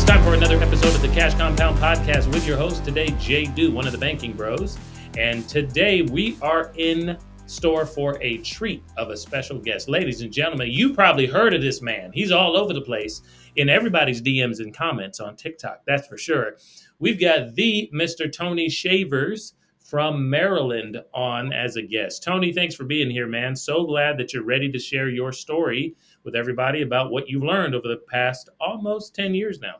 time for another episode of the Cash Compound Podcast with your host today, Jay Do, one of the banking bros. And today we are in store for a treat of a special guest. Ladies and gentlemen, you probably heard of this man. He's all over the place in everybody's DMs and comments on TikTok, that's for sure. We've got the Mr. Tony Shavers from Maryland on as a guest. Tony, thanks for being here, man. So glad that you're ready to share your story with everybody about what you've learned over the past almost 10 years now.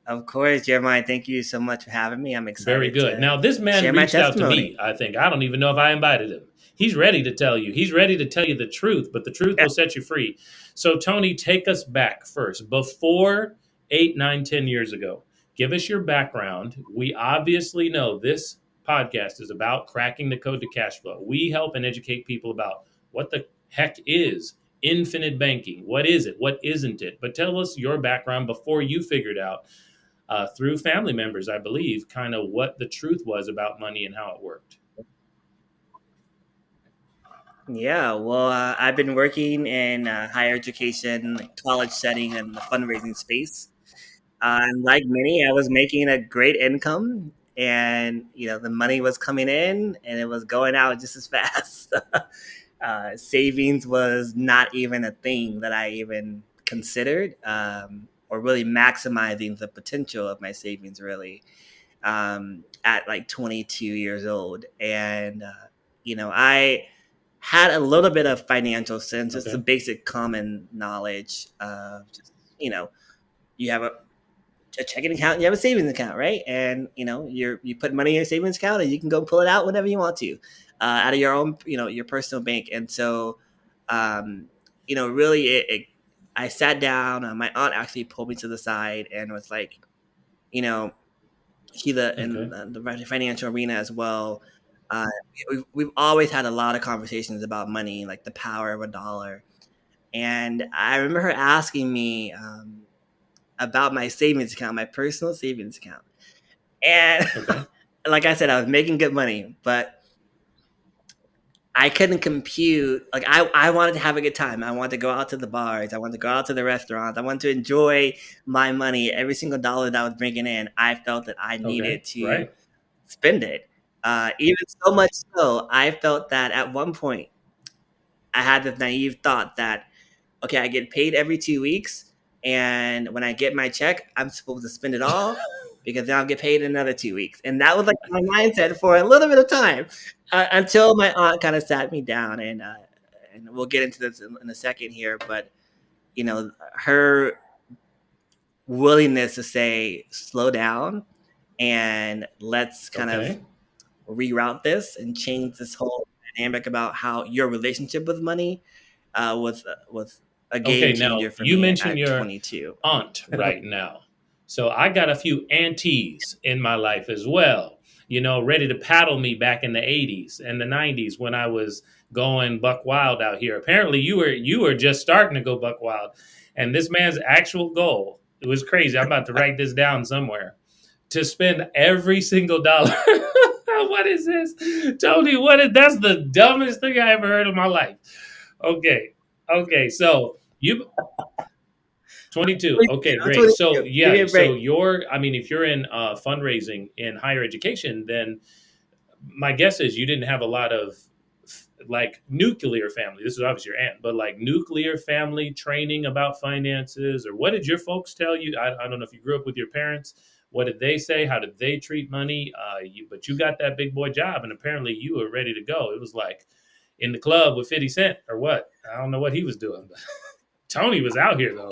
Of course, Jeremiah. Thank you so much for having me. I'm excited. Very good. Now, this man reached out to me, I think. I don't even know if I invited him. He's ready to tell you. He's ready to tell you the truth, but the truth will set you free. So, Tony, take us back first. Before 8, 9, 10 years ago, give us your background. We obviously know this podcast is about cracking the code to cash flow. We help and educate people about what the heck is infinite banking. What is it? What isn't it? But tell us your background before you figured out through family members, I believe, kind of what the truth was about money and how it worked. Yeah, well, I've been working in higher education, college setting, and the fundraising space. And like many, I was making a great income, and the money was coming in, and it was going out just as fast. Savings was not even a thing that I even considered. Or really maximizing the potential of my savings really at like 22 years old. And, I had a little bit of financial sense, just the basic common knowledge of just, you have a checking account, you have a savings account, right? And, you put money in your savings account and you can go pull it out whenever you want to out of your own, your personal bank. And so, really I sat down. My aunt actually pulled me to the side and was like, she's in the financial arena as well. We've always had a lot of conversations about money, like the power of a dollar. And I remember her asking me about my savings account, my personal savings account. And like I said, I was making good money, but I couldn't compute. Like I wanted to have a good time. I wanted to go out to the bars. I wanted to go out to the restaurants. I wanted to enjoy my money. Every single dollar that I was bringing in, I felt that I needed to spend it. Even so much so, I felt that at one point, I had this naive thought that, okay, I get paid every 2 weeks. And when I get my check, I'm supposed to spend it all because then I'll get paid in another 2 weeks. And that was like my mindset for a little bit of time until my aunt kind of sat me down. And we'll get into this in a second here. But, her willingness to say, slow down and let's kind of reroute this and change this whole dynamic about how your relationship with money was a game changer for me. You mentioned your 22. Aunt right now. So I got a few aunties in my life as well, ready to paddle me back in the 80s and the 90s when I was going buck wild out here. Apparently you were just starting to go buck wild. And this man's actual goal, it was crazy. I'm about to write this down somewhere, to spend every single dollar. What is this? Tony, that's the dumbest thing I ever heard in my life. Okay. So you 22. Okay, great. 22. So yeah, so if you're in fundraising in higher education, then my guess is you didn't have a lot of like nuclear family. This is obviously your aunt, but like nuclear family training about finances, or what did your folks tell you? I don't know if you grew up with your parents. What did they say? How did they treat money? But you got that big boy job, and apparently you were ready to go. It was like in the club with 50 Cent or what? I don't know what he was doing, but Tony was out here though.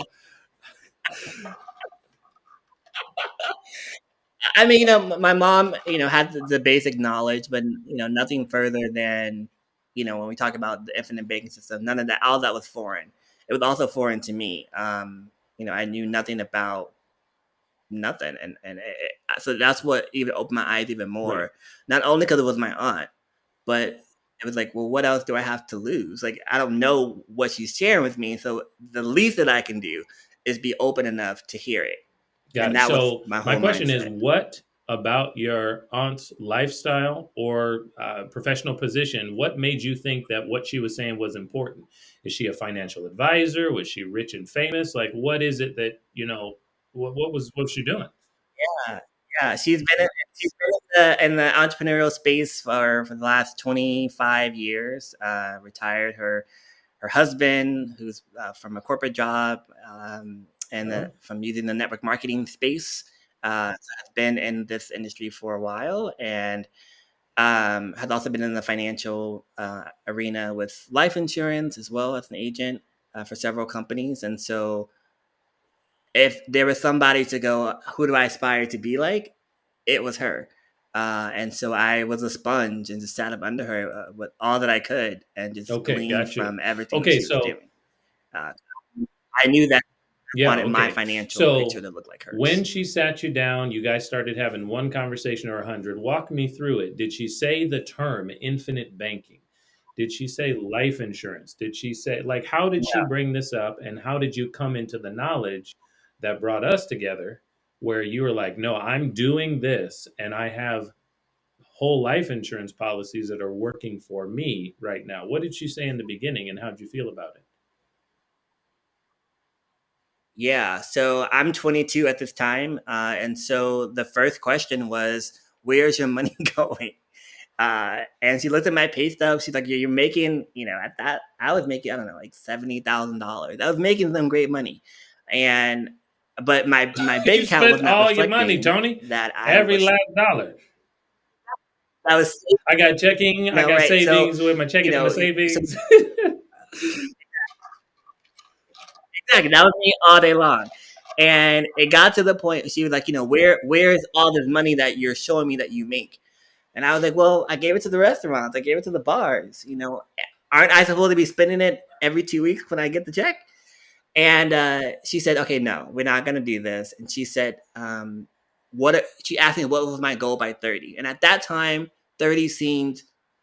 I mean, my mom, had the basic knowledge, but nothing further than, when we talk about the infinite banking system, none of that, all that was foreign. It was also foreign to me. I knew nothing about nothing, and so that's what even opened my eyes even more. Right. Not only because it was my aunt, but it was like, well, what else do I have to lose? Like, I don't know what she's sharing with me, so the least that I can do is be open enough to hear it. Got it. So my question mindset is, what about your aunt's lifestyle or professional position? What made you think that what she was saying was important? Is she a financial advisor? Was she rich and famous? Like, what is it that, what was she doing? Yeah, yeah. She's been in the entrepreneurial space for the last 25 years. Retired her husband, who's from a corporate job, Oh, from using the network marketing space. So has been in this industry for a while, and has also been in the financial arena with life insurance as well as an agent for several companies. And so, if there was somebody to go, who do I aspire to be like? It was her. And so I was a sponge and just sat up under her with all that I could and just okay, gleaned got you. from everything that Okay, she was so doing. Uh, I knew that I yeah, wanted my okay. financial picture So to look like when hers. she sat you down, you guys started having one conversation or 100. Walk me through it. Did she say the term infinite banking? Did she say life insurance? Did she say, like, how did she bring this up? And how did you come into the knowledge that brought us together where you were like, no, I'm doing this and I have whole life insurance policies that are working for me right now? What did she say in the beginning and how did you feel about it? Yeah, so I'm 22 at this time, and so the first question was, "Where's your money going?" And she looked at my pay stub. She's like, "You're making, at that I was making, I don't know, like $70,000. I was making some great money, and but my bank You account was spent not all your money, reflecting Tony. that Every last dollar. I was I got checking, I no got right. So savings with my you checking and my know, so savings. exactly. That was me all day long. And it got to the point she was like, where's all this money that you're showing me that you make? And I was like, well, I gave it to the restaurants, I gave it to the bars. Aren't I supposed to be spending it every 2 weeks when I get the check? And she said, okay, no, we're not gonna do this. And she said, she asked me what was my goal by 30. And at that time, 30 seemed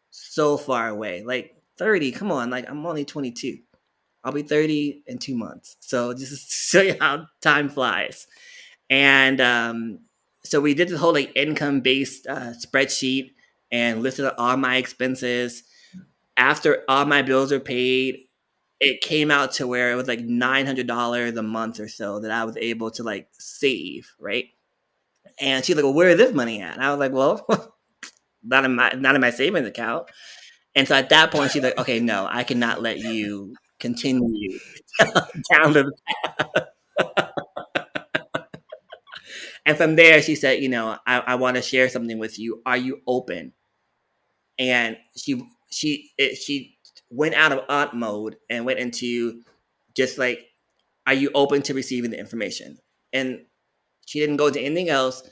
so far away. Like 30, come on, like I'm only 22. I'll be 30 in 2 months. So just to show you how time flies. And so we did this whole like income based spreadsheet and listed out all my expenses. After all my bills are paid, it came out to where it was like $900 a month or so that I was able to like save, right? And she's like, "Well, where is this money at?" And I was like, "Well, not in my savings account." And so at that point, she's like, "Okay, no, I cannot let you continue down the." And from there, she said, "I want to share something with you. Are you open?" And she went out of aunt mode and went into just like, "Are you open to receiving the information?" And she didn't go into anything else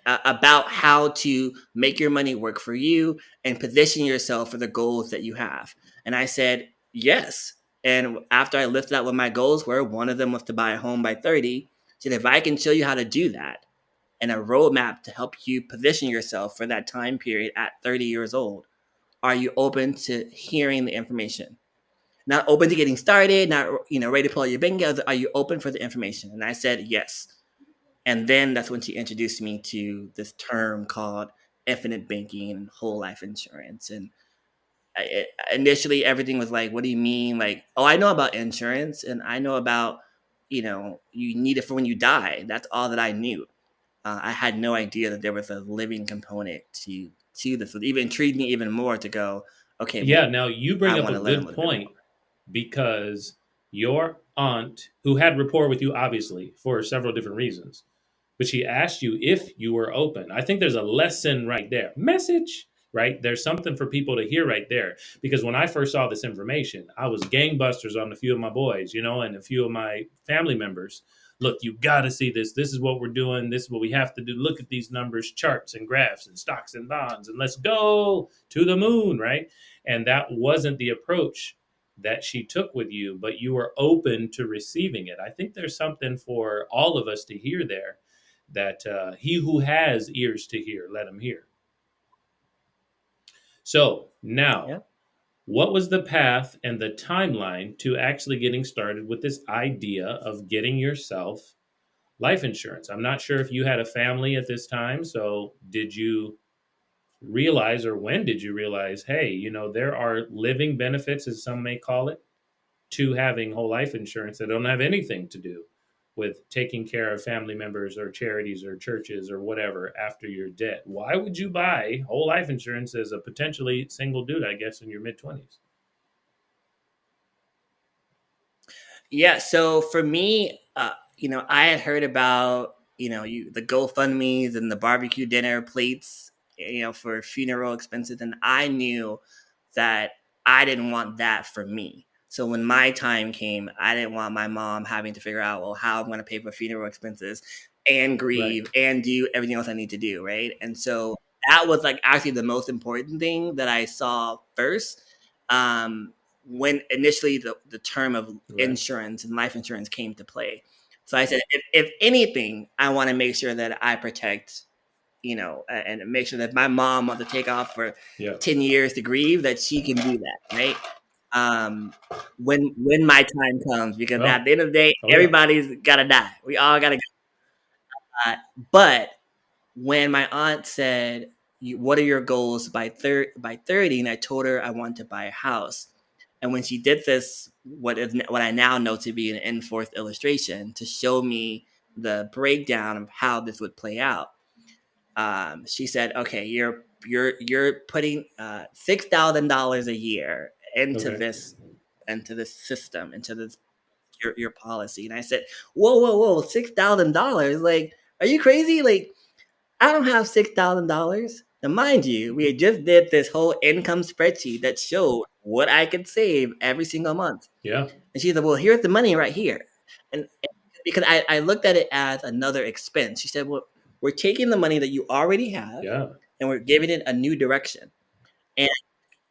about how to make your money work for you and position yourself for the goals that you have. And I said, yes. And after I listed out what my goals were, one of them was to buy a home by 30. She said, if I can show you how to do that and a roadmap to help you position yourself for that time period at 30 years old, are you open to hearing the information? Not open to getting started, not ready to pull out your bank accounts. Are you open for the information? And I said yes. And then that's when she introduced me to this term called infinite banking and whole life insurance. And initially, everything was like, "What do you mean?" Like, "Oh, I know about insurance, and I know about, you need it for when you die." That's all that I knew. I had no idea that there was a living component to this. It even intrigued me even more to go, okay, Yeah, well, now you I bring up want a to learn a good little bit more. point because your aunt, who had rapport with you, obviously, for several different reasons, but she asked you if you were open. I think there's a lesson right there. Message, right? There's something for people to hear right there. Because when I first saw this information, I was gangbusters on a few of my boys, and a few of my family members. Look, you got to see this. This is what we're doing. This is what we have to do. Look at these numbers, charts and graphs and stocks and bonds, and let's go to the moon, right? And that wasn't the approach that she took with you, but you were open to receiving it. I think there's something for all of us to hear there that he who has ears to hear, let him hear. So now, Yeah. what was the path and the timeline to actually getting started with this idea of getting yourself life insurance. I'm not sure if you had a family at this time. So did you realize, or when did you realize, hey, there are living benefits, as some may call it, to having whole life insurance that don't have anything to do with taking care of family members or charities or churches or whatever after you're dead? Why would you buy whole life insurance as a potentially single dude, I guess, in your mid 20s? Yeah, so for me, I had heard about the GoFundmes and the barbecue dinner plates, for funeral expenses, and I knew that I didn't want that for me. So when my time came, I didn't want my mom having to figure out, well, how I'm going to pay for funeral expenses and Right. grieve and do everything else I need to do, right? And so that was like actually the most important thing that I saw first. When initially the term of Right. insurance and life insurance came to play. So I said, if anything, I want to make sure that I protect, and make sure that my mom wants to take off for Yeah. 10 years to grieve, that she can do that, right? Um, when my time comes, because at Oh. the end of the day, Oh yeah. everybody's got to die. We all got to die. But when my aunt said, "What are your goals by 30?" and I told her I want to buy a house, and when she did this, what I now know to be an N4th illustration to show me the breakdown of how this would play out, she said, "Okay, you're putting $6,000 a year Okay. into this system, into this your policy." And I said, "Whoa, $6,000? Like, are you crazy? Like, I don't have $6,000." Now, mind you, we had just did this whole income spreadsheet that showed what I could save every single month. Yeah. And she said, "Well, here's the money right here." And because I looked at it as another expense, she said, "Well, we're taking the money that you already have Yeah. and we're giving it a new direction." And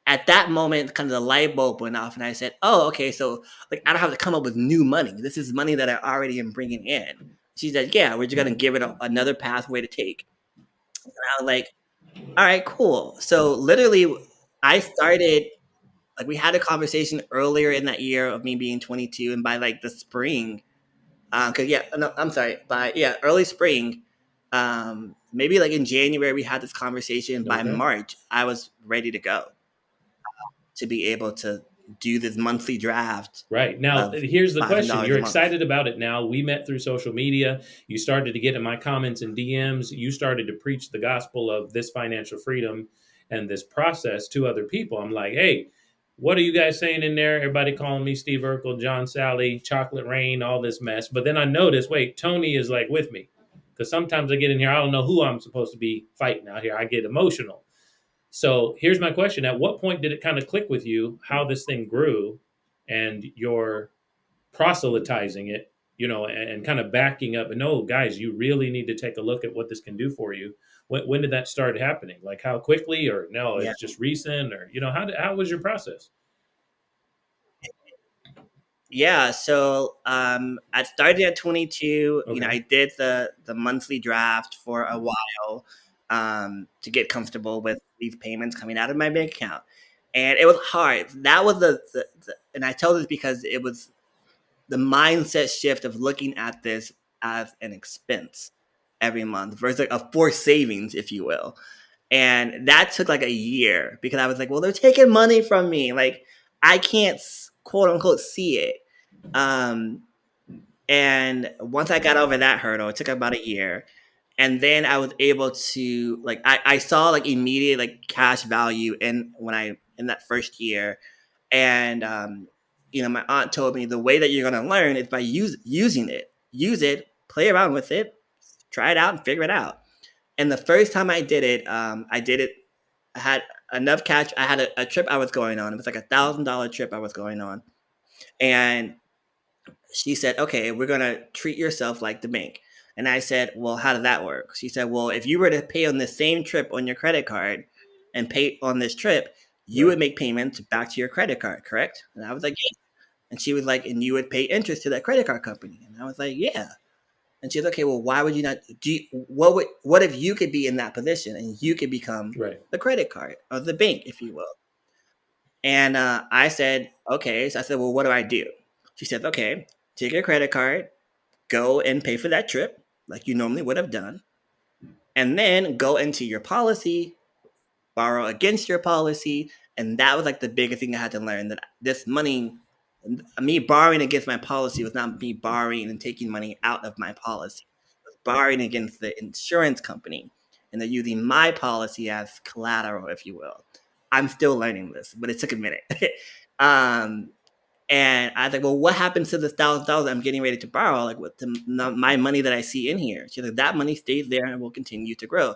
at that moment, kind of the light bulb went off, and I said, "Oh, okay, so like I don't have to come up with new money. This is money that I already am bringing in." She said, "Yeah, we're just gonna give it another pathway to take." And I was like, "All right, cool." So literally, I started like we had a conversation earlier in that year of me being 22, and by like the spring, cause yeah, no, I'm sorry, by early spring, maybe like in January we had this conversation. By Okay. March, I was ready to go to be able to do this monthly draft Right. Now, of here's the question. $500 You're a month. excited about it now. We met through social media. You started to get in my comments and DMs. You started to preach the gospel of this financial freedom and this process to other people. I'm like, hey, what are you guys saying in there? Everybody calling me Steve Urkel, John Sally, Chocolate Rain, all this mess. But then I noticed, wait, Tony is like with me. Because sometimes I get in here, I don't know who I'm supposed to be fighting out here. I get emotional. So here's my question. At what point did it kind of click with you how this thing grew and your proselytizing it, and kind of backing up and no, guys, you really need to take a look at what this can do for you. When did that start happening? Like how quickly, or no, Yeah. it's just recent, or how was your process? Yeah, so I started at 22. Okay. I did the monthly draft for a while to get comfortable with these payments coming out of my bank account, and it was hard. That was and I tell this because it was the mindset shift of looking at this as an expense every month versus like a forced savings, if you will. And that took like a year because I was like, well, they're taking money from me. Like I can't quote unquote see it. Um, and once I got over that hurdle, it took about a year. And then I was able to like I saw like immediate like cash value in that first year. And my aunt told me the way that you're gonna learn is by using it. Use it, play around with it, try it out and figure it out. And the first time I did it, I had enough cash. I had a trip I was going on. It was like $1,000 trip I was going on. And she said, "Okay, we're gonna treat yourself like the bank." And I said, "Well, how does that work?" She said, "Well, if you were to pay on the same trip on your credit card and pay on this trip, you would Right. make payments back to your credit card, correct?" And I was like, "Yeah." And she was like, "And you would pay interest to that credit card company?" And I was like, "Yeah." And she's okay. Well, why would you not? What if you could be in that position and you could become Right. the credit card or the bank, if you will? And I said, okay. So I said, well, what do I do? She said, okay, take your credit card, go and pay for that trip like you normally would have done, and then go into your policy, borrow against your policy. And that was like the biggest thing I had to learn, that this money, me borrowing against my policy was not me borrowing and taking money out of my policy. It was borrowing against the insurance company, and they're using my policy as collateral, if you will. I'm still learning this, but it took a minute. um, and I was like, well, what happens to this $1,000 I'm getting ready to borrow? Like, what my money that I see in here? She's like, that money stays there and will continue to grow.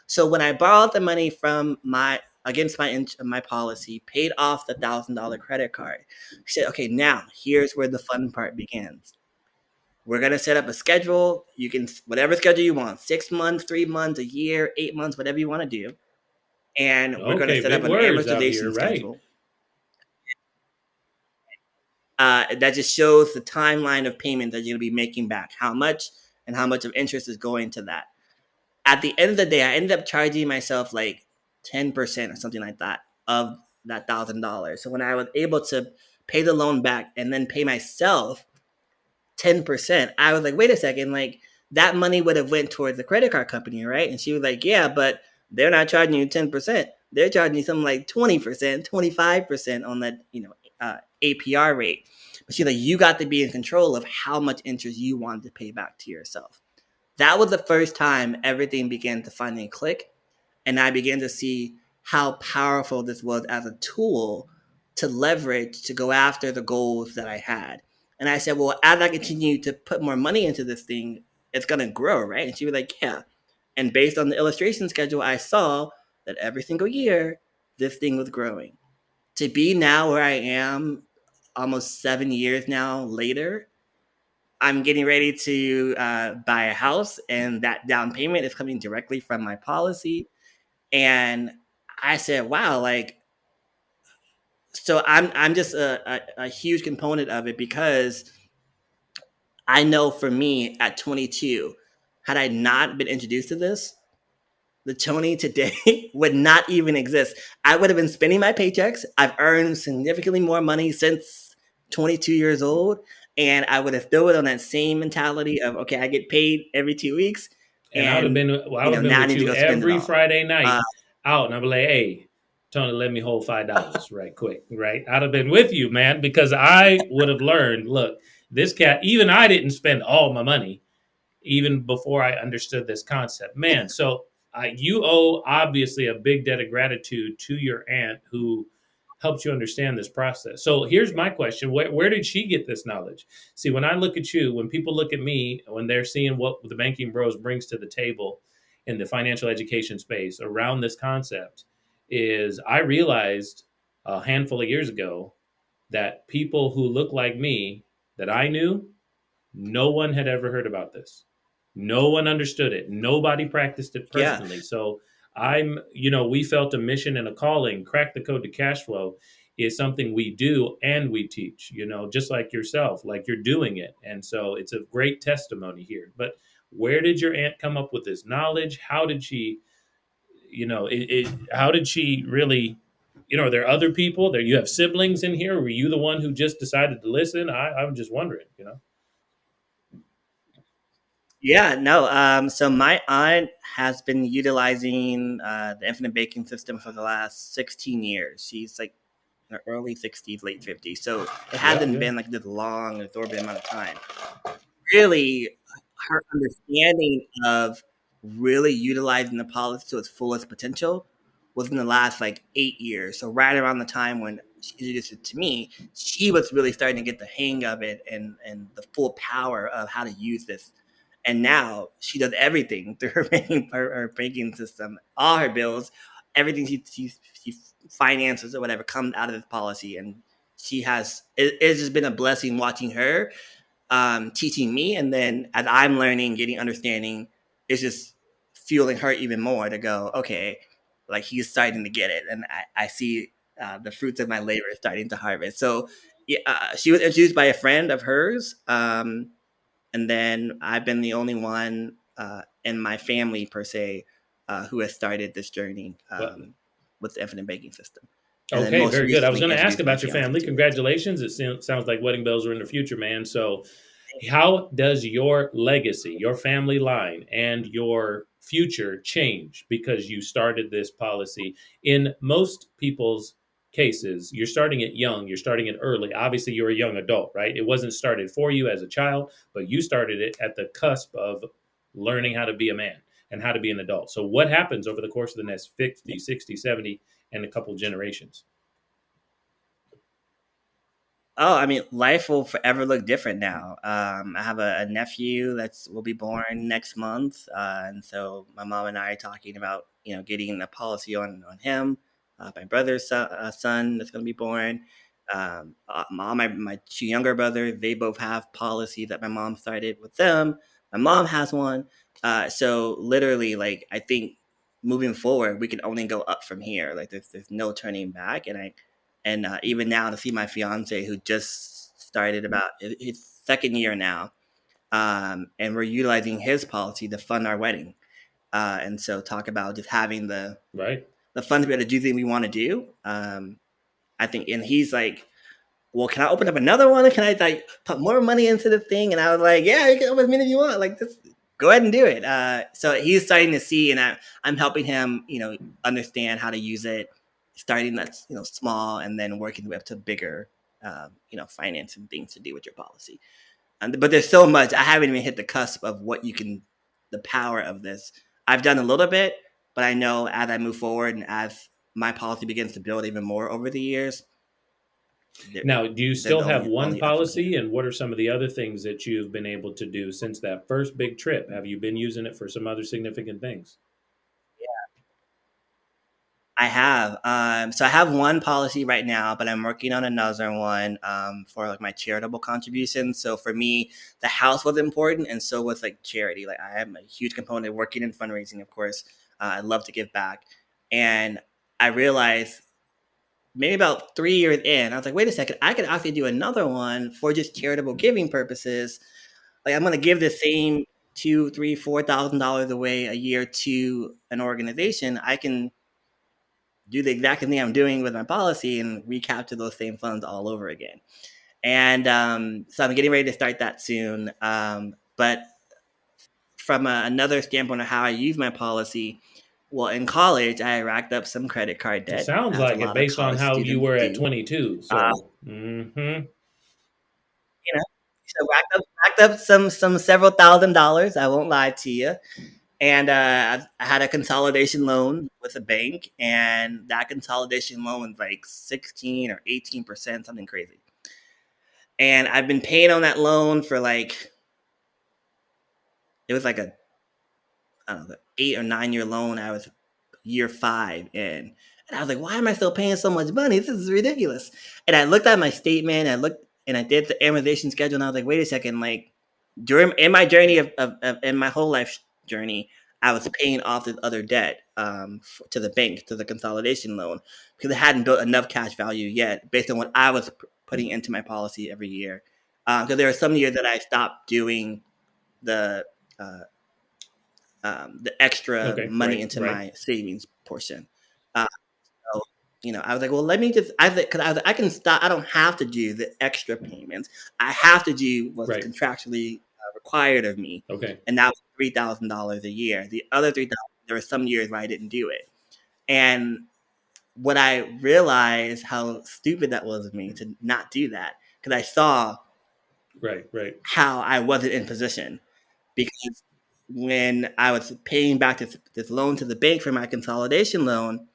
So when I borrowed the money from my against my policy, paid off the $1,000 credit card, she said, okay, now here's where the fun part begins. We're gonna set up a schedule. You can whatever schedule you want, 6 months, 3 months, a year, 8 months, whatever you want to do, and we're gonna Okay, set up big an words out here, amortization right? schedule that just shows the timeline of payment that you're going to be making back, how much and how much of interest is going to that. At the end of the day, I ended up charging myself like 10% or something like that of that $1,000. So when I was able to pay the loan back and then pay myself 10%, I was like, wait a second, like that money would have went towards the credit card company, right? And she was like, yeah, but they're not charging you 10%. They're charging you something like 20%, 25% on that, APR rate. But she's like, you got to be in control of how much interest you want to pay back to yourself. That was the first time everything began to finally click. And I began to see how powerful this was as a tool to leverage to go after the goals that I had. And I said, well, as I continue to put more money into this thing, it's going to grow, right? And she was like, yeah. And based on the illustration schedule, I saw that every single year, this thing was growing. To be now where I am, almost 7 years now later, I'm getting ready to buy a house, and that down payment is coming directly from my policy. And I said, wow, like, so I'm just a huge component of it, because I know for me at 22, had I not been introduced to this, the Tony today would not even exist. I would have been spending my paychecks. I've earned significantly more money since 22 years old. And I would have still been on that same mentality of, okay, I get paid every 2 weeks. And I would have And, been, well, I would have been now I with need to you go spend it every all. Friday Uh, night out, and I'd be like, "Hey, Tony, let me hold $5 right quick." Right? I'd have been with you, man, because I would have learned. Look, this cat. Even I didn't spend all my money, even before I understood this concept, man. So you owe obviously a big debt of gratitude to your aunt who helped you understand this process. So here's my question: where did she get this knowledge? See, when I look at you, when people look at me, when they're seeing what the Banking Bros brings to the table in the financial education space around this concept, is I realized a handful of years ago that people who look like me that I knew, no one had ever heard about this. No one understood it. Nobody practiced it yeah, personally. So we felt a mission and a calling. Crack the code to cash flow is something we do and we teach, just like yourself, like you're doing it. And so it's a great testimony here. But where did your aunt come up with this knowledge? How did she, how did she really, are there other people there? You have siblings in here. Were you the one who just decided to listen? I'm just wondering. yeah, no. So my aunt has been utilizing the infinite baking system for the last 16 years. She's like in her early 60s, late 50s. So it Yeah, hasn't yeah. been like this long, absorbent amount of time. Really, her understanding of really utilizing the policy to its fullest potential was in the last like 8 years. So right around the time when she introduced it to me, she was really starting to get the hang of it, and the full power of how to use this. And now she does everything through her banking system, all her bills, everything she finances or whatever comes out of this policy. And it's just been a blessing watching her teaching me, and then as I'm learning, getting understanding, it's just fueling her even more to go, okay, like he's starting to get it, and I see the fruits of my labor starting to harvest. So yeah, she was introduced by a friend of hers, and then I've been the only one in my family per se who has started this journey Well, with the infinite banking system, and then okay, most very good. I was recently going to ask introduced my about your fiance family. to it. Congratulations. It sounds like wedding bells are in the future, man. So How does your legacy, your family line, and your future change because you started this policy? In most people's cases, you're starting it young, you're starting it early. Obviously, you're a young adult, right? It wasn't started for you as a child, but you started it at the cusp of learning how to be a man and how to be an adult. So, what happens over the course of the next 50, 60, 70, and a couple generations? Oh, I mean, life will forever look different now. I have a nephew that's will be born next month, and so my mom and I are talking about getting a policy on him. My brother's son that's going to be born. My two younger brothers, they both have policy that my mom started with them. My mom has one. So literally, like I think moving forward, we can only go up from here. Like there's no turning back, and even now to see my fiance who just started about his second year now, and we're utilizing his policy to fund our wedding. And so talk about just having Right? the funds to be able to do things we want to do. I think, and he's like, well, can I open up another one? Can I like put more money into the thing? And I was like, yeah, you can open as many as you want. Like, just go ahead and do it. So he's starting to see, and I'm helping him, understand how to use it, starting that's small, and then working up to bigger, financing things to do with your policy. But there's so much. I haven't even hit the cusp of what you can, the power of this. I've done a little bit, but I know as I move forward and as my policy begins to build even more over the years, there, Now, do you there's still have one only up from policy, here. and what are some of the other things that you've been able to do since that first big trip? Have you been using it for some other significant things? I have. So I have one policy right now, but I'm working on another one for like my charitable contributions. So for me, the house was important, and so was like charity. Like I am a huge component working in fundraising, of course. I love to give back, and I realized maybe about 3 years in, I was like, wait a second, I could actually do another one for just charitable giving purposes. Like I'm going to give the same two, three, $4,000 away a year to an organization. I can do the exact thing I'm doing with my policy and recapture those same funds all over again. And so I'm getting ready to start that soon. But from another standpoint of how I use my policy, well, in college, I racked up some credit card It debt, sounds as a like it lot of based on college how you students were at do. 22. Uh, So, you know, so racked up some several $1,000s. I won't lie to you. And I had a consolidation loan with a bank, and that consolidation loan was like 16 or 18%, something crazy. And I've been paying on that loan for like it was like a I don't know 8 or 9 year loan. I was year 5 in, and I was like, why am I still paying so much money? This is ridiculous. And I looked at my statement, I looked and I did the amortization schedule, and I was like, wait a second, like during in my journey of in my whole life journey, I was paying off this other debt to the bank, to the consolidation loan, because I hadn't built enough cash value yet based on what I was putting into my policy every year. Because there were some years that I stopped doing the uh, the extra okay, money right, into right, my savings portion. Uh, so, I was like, well, let me just, because I was like, I can stop. I don't have to do the extra payments. I have to do what's right. contractually required of me. Okay. And that was $3,000 a year. The other 3,000, there were some years where I didn't do it. And what I realized how stupid that was of me to not do that, because I saw Right, right, how I wasn't in position. Because when I was paying back this loan to the bank for my consolidation loan,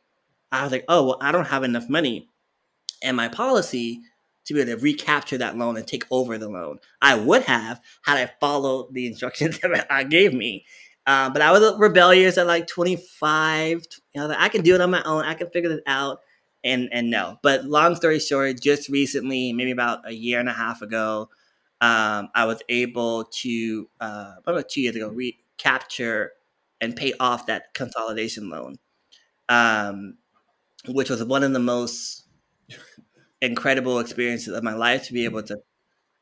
I was like, oh, well, I don't have enough money in my policy to be able to recapture that loan and take over the loan. I would have had I followed the instructions that I gave me. But I was rebellious at like 25. I can do it on my own. I can figure it out. And no. But long story short, just recently, maybe about a year and a half ago, I was able to, about 2 years ago, recapture and pay off that consolidation loan, um, which was one of the most incredible experiences of my life to be able to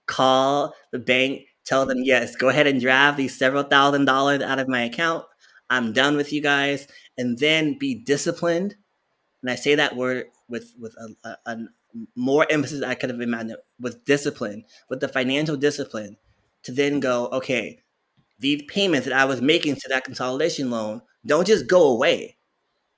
call the bank, tell them, yes, go ahead and draft these several $1,000s out of my account. I'm done with you guys. And then be disciplined. And I say that word with a more emphasis I could have imagined, with discipline, with the financial discipline to then go, okay, these payments that I was making to that consolidation loan don't just go away.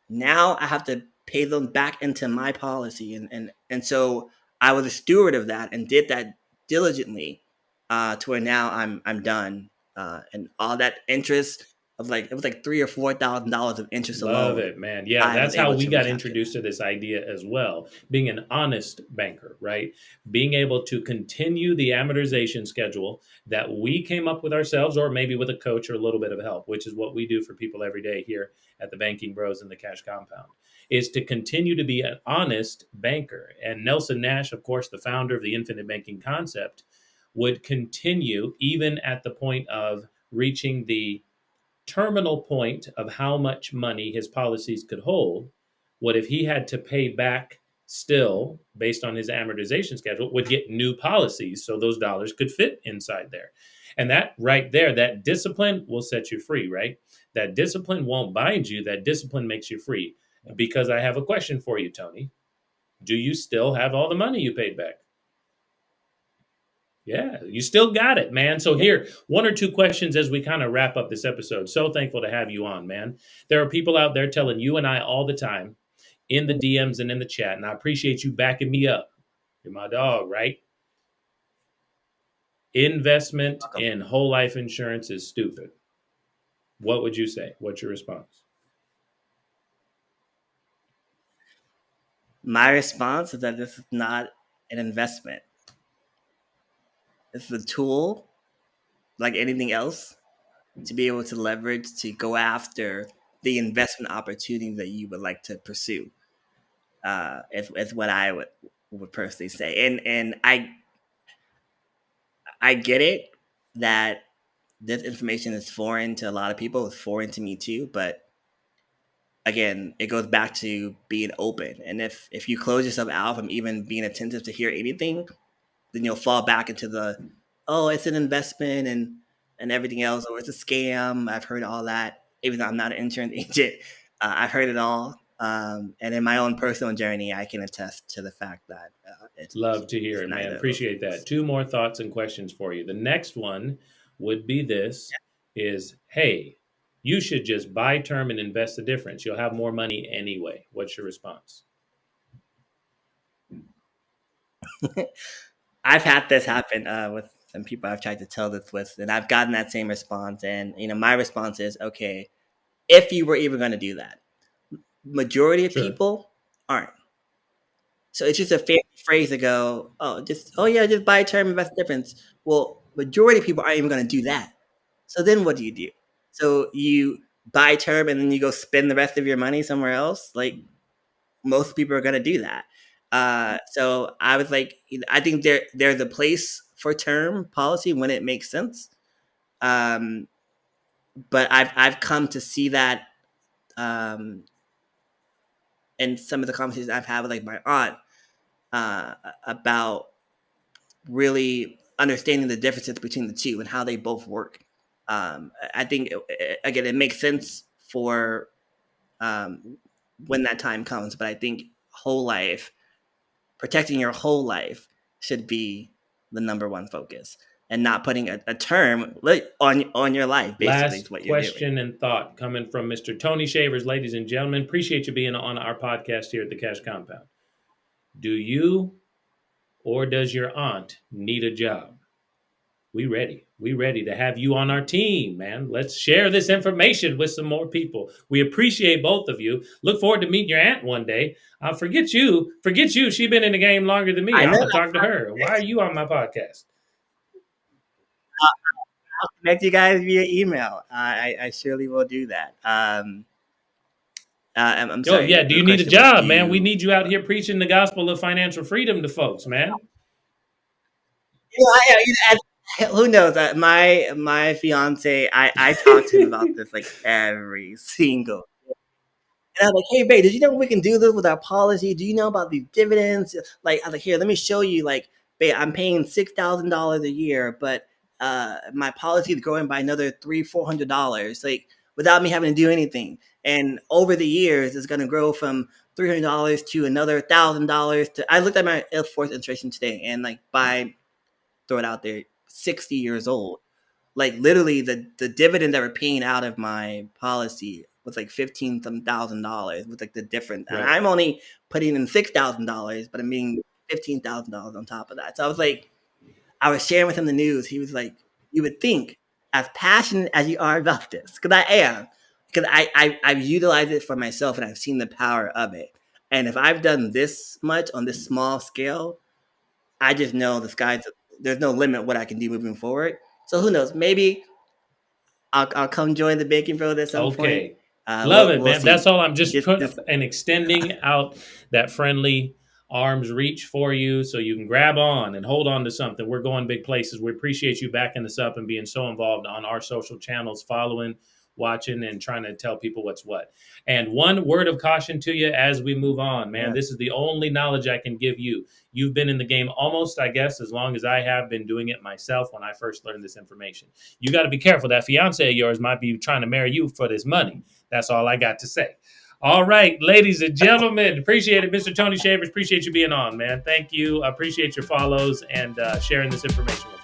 Now I have to pay them back into my policy, and so I was a steward of that and did that diligently, to where now I'm done, and all that interest of like it was like $3,000 or $4,000 of interest Love alone it, man. Yeah, I was that's how able we to got recapture introduced that. to this idea as well. Being an honest banker, right? Being able to continue the amortization schedule that we came up with ourselves, or maybe with a coach or a little bit of help, which is what we do for people every day here at the Banking Bros and the Cash Compound, is to continue to be an honest banker. And Nelson Nash, of course, the founder of the infinite banking concept, would continue even at the point of reaching the terminal point of how much money his policies could hold. What if he had to pay back still based on his amortization schedule, would get new policies so those dollars could fit inside there. And that right there, that discipline will set you free, right? That discipline won't bind you, that discipline makes you free. Because I have a question for you, Tony. Do you still have all the money you paid back? Yeah, you still got it, man. So Yep. here, one or two questions as we kind of wrap up this episode. So thankful to have you on, man. There are people out there telling you and I all the time in the DMs and in the chat, and I appreciate you backing me up. You're my dog, right? Investment Welcome. in whole life insurance is stupid. What would you say? What's your response? My response is that this is not an investment. This is a tool, like anything else, to be able to leverage to go after the investment opportunity that you would like to pursue. Is what I would personally say, and I get it that this information is foreign to a lot of people. It's foreign to me too, but again, it goes back to being open. And if you close yourself out from even being attentive to hear anything, then you'll fall back into the, oh, it's an investment and everything else, or it's a scam. I've heard all that. Even though I'm not an insurance agent, I've heard it all. And in my own personal journey, I can attest to the fact that Love to hear it's it, man. neither of those Appreciate that. things. Two more thoughts and questions for you. The next one would be this is, hey, you should just buy term and invest the difference. You'll have more money anyway. What's your response? I've had this happen with some people I've tried to tell this with, and I've gotten that same response. And my response is, okay, if you were even going to do that, majority of Sure. people aren't. So it's just a fancy phrase to go, oh yeah, just buy a term, invest the difference. Well, majority of people aren't even going to do that. So then what do you do? So you buy term and then you go spend the rest of your money somewhere else. Like most people are going to do that. So I was like, I think there's a place for term policy when it makes sense. Um, but I've come to see that um, in some of the conversations I've had with like my aunt about really understanding the differences between the two and how they both work. I think again it makes sense for when that time comes, but I think whole life protecting your whole life should be the number one focus, and not putting a term on your life. Basically, is Last what you're doing. question and thought coming from Mr. Tony Shavers, ladies and gentlemen. Appreciate you being on our podcast here at the Cash Compound. Do you or does your aunt need a job? We ready. We ready to have you on our team, man. Let's share this information with some more people. We appreciate both of you. Look forward to meeting your aunt one day. Forget you. Forget you. She been in the game longer than me. I I'm know. gonna talk to her. Why are you on my podcast? I'll connect you guys via email. I surely will do that. I'm Oh sorry. yeah. Do The you need a question was, do job, man? We you? need you out here preaching the gospel of financial freedom to folks, man. Who knows? My fiance, I talk to him about this like every single. And I'm like, hey, babe, did you know we can do this with our policy? Do you know about these dividends? Like, I was like, here, let me show you. Like, babe, I'm paying $6,000 a year, but my policy is growing by another $400. Like, without me having to do anything. And over the years, it's going to grow from $300 to another $1,000. To I looked at my Air Force illustration today, and like by throw it out there, 60 years old. Like literally the dividend that we're paying out of my policy was like $15,000 with like the difference. And Right. I'm only putting in $6,000, but I'm being $15,000 on top of that. So I was like, I was sharing with him the news. He was like, you would think, as passionate as you are about this, because I am, because I've utilized it for myself and I've seen the power of it. And if I've done this much on this small scale, I just know there's no limit what I can do moving forward. So who knows? Maybe I'll come join the Baking Bros at some point. Okay. Love it, We'll man. That's see. all. I'm just put Just and extending out that friendly arms reach for you so you can grab on and hold on to something. We're going big places. We appreciate you backing us up and being so involved on our social channels, following, watching, and trying to tell people what's what. And one word of caution to you as we move on, man. yeah, This is the only knowledge I can give you. You've been in the game almost, I guess, as long as I have been doing it myself when I first learned this information. You got to be careful. That fiance of yours might be trying to marry you for this money. That's all I got to say. All right, ladies and gentlemen, appreciate it. Mr. Tony Shavers, appreciate you being on, man. Thank you. I appreciate your follows and sharing this information with